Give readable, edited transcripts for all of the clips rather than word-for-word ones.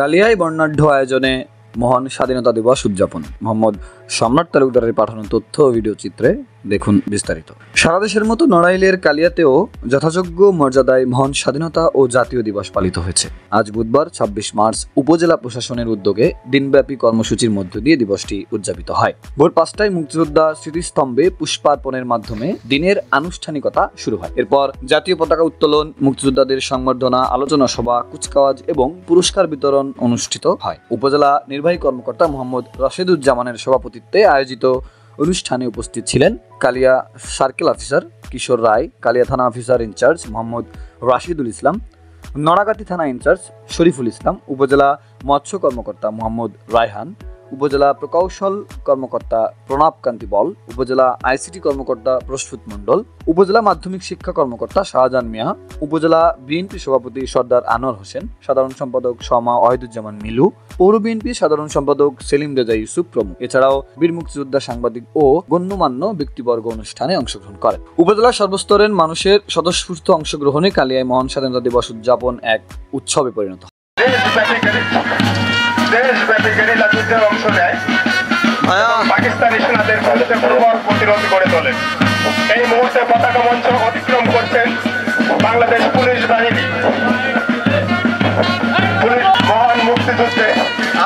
কালিয়ায় বর্ণাঢ্য আয়োজনে মহান স্বাধীনতা দিবস উদযাপন। মোহাম্মদ সম্রাট তালুকদারের পাঠানো তথ্য ও ভিডিও চিত্রে দেখুন বিস্তারিত। সারা দেশের মতো নড়াইলের কালিয়াতেও যথাযোগ্য মর্যাদায় মহান স্বাধীনতা ও জাতীয় দিবস পালিত হয়েছে। আজ বুধবার ২৬ মার্চ উপজেলা প্রশাসনের উদ্যোগে দিনব্যাপী কর্মসূচির মধ্য দিয়ে দিবসটি উদযাপিত হয়। ভোর ৫টায় মুক্তিযোদ্ধা স্মৃতিস্তম্ভে পুষ্পার্পণের মাধ্যমে দিনের আনুষ্ঠানিকতা শুরু হয়। এরপর জাতীয় পতাকা উত্তোলন, মুক্তিযোদ্ধাদের সংবর্ধনা, আলোচনা সভা, কুচকাওয়াজ এবং পুরস্কার বিতরণ অনুষ্ঠিত হয়। উপজেলা নির্বাহী কর্মকর্তা মোহাম্মদ রশিদুজ্জামানের সভাপতিত্বে আয়োজিত অনুষ্ঠানে উপস্থিত ছিলেন কালিয়া সার্কেল অফিসার কিশোর রায়, কালিয়া থানা অফিসার ইনচার্জ মোহাম্মদ রাশিদুল ইসলাম, নড়াগাতি থানা ইনচার্জ শরীফুল ইসলাম, উপজেলা মৎস্য কর্মকর্তা মোহাম্মদ রায়হান, উপজেলা প্রকৌশল কর্মকর্তা প্রণব কান্তি বল, উপজেলা আইসিটি কর্মকর্তা প্রস্ফুত মণ্ডল, উপজেলা মাধ্যমিক শিক্ষা কর্মকর্তা শাহজাহান মিয়া, উপজেলা বিএনপি সভাপতি সর্দার আনোয়ার হোসেন, সাধারণ সম্পাদক শমা ওয়াহিদুজ্জামান মিলু, পৌর বিএনপি সাধারণ সম্পাদক সেলিম রেজা ইউসুফ প্রমুখ। এছাড়াও বীর মুক্তিযোদ্ধা, সাংবাদিক ও গণ্যমান্য ব্যক্তিবর্গ অনুষ্ঠানে অংশগ্রহণ করেন। উপজেলার সর্বস্তরের মানুষের স্বতঃস্ফূর্ত অংশগ্রহণে কালিয়ায় মহান স্বাধীনতা দিবস উদযাপন এক উৎসবে পরিণত হয়। দেশব্যাপী গেরিলা যুদ্ধে অংশ নেয়, পাকিস্তানি সেনাদের প্রবল প্রতিরোধ গড়ে তোলে। এই মুহূর্তে পতাকা মঞ্চ অতিক্রম করছেন বাংলাদেশ পুলিশ বাহিনী। মহান মুক্তিযুদ্ধে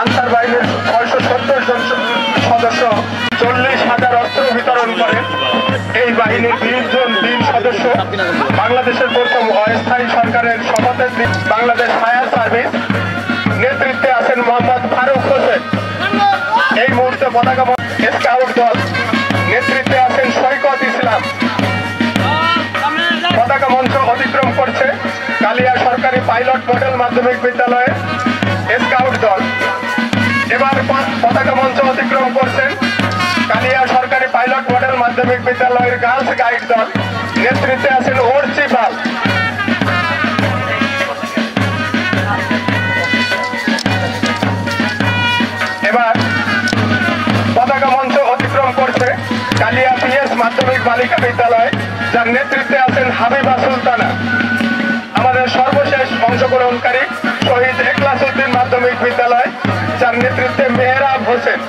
আনসার বাহিনীর ৬৭০ জন সদস্য ৪০,০০০ অস্ত্র বিতরণ করেন। এই বাহিনীর ২০ জন বীর সদস্য বাংলাদেশের প্রথম অস্থায়ী সরকারের শপথের দিন বাংলাদেশ ফায়ার সার্ভিস নেতৃত্বে আছেন মোহাম্মদ ফারুক হোসেন। এই মুহূর্তে পতাকা স্কাউট দল নেতৃত্বে আছেন সৈকত ইসলাম। পতাকা মঞ্চ অতিক্রম করছে কালিয়া সরকারি পাইলট মডেল মাধ্যমিক বিদ্যালয়ের স্কাউট দল। এবার পতাকা মঞ্চ অতিক্রম করছেন কালিয়া সরকারি পাইলট মডেল মাধ্যমিক বিদ্যালয়ের গার্লস গাইড দল, নেতৃত্বে আছেন ওরচি পাল। এবার পতাকা মঞ্চ অতিক্রম করছে কালিয়া পিএস মাধ্যমিক বালিকা বিদ্যালয়, যার নেতৃত্বে আছেন হাবিবা সুলতানা। আমাদের সর্বশেষ অংশগ্রহণকারী শহীদ এখলাস উদ্দিন মাধ্যমিক বিদ্যালয়, যার নেতৃত্বে মেহরাব হোসেন।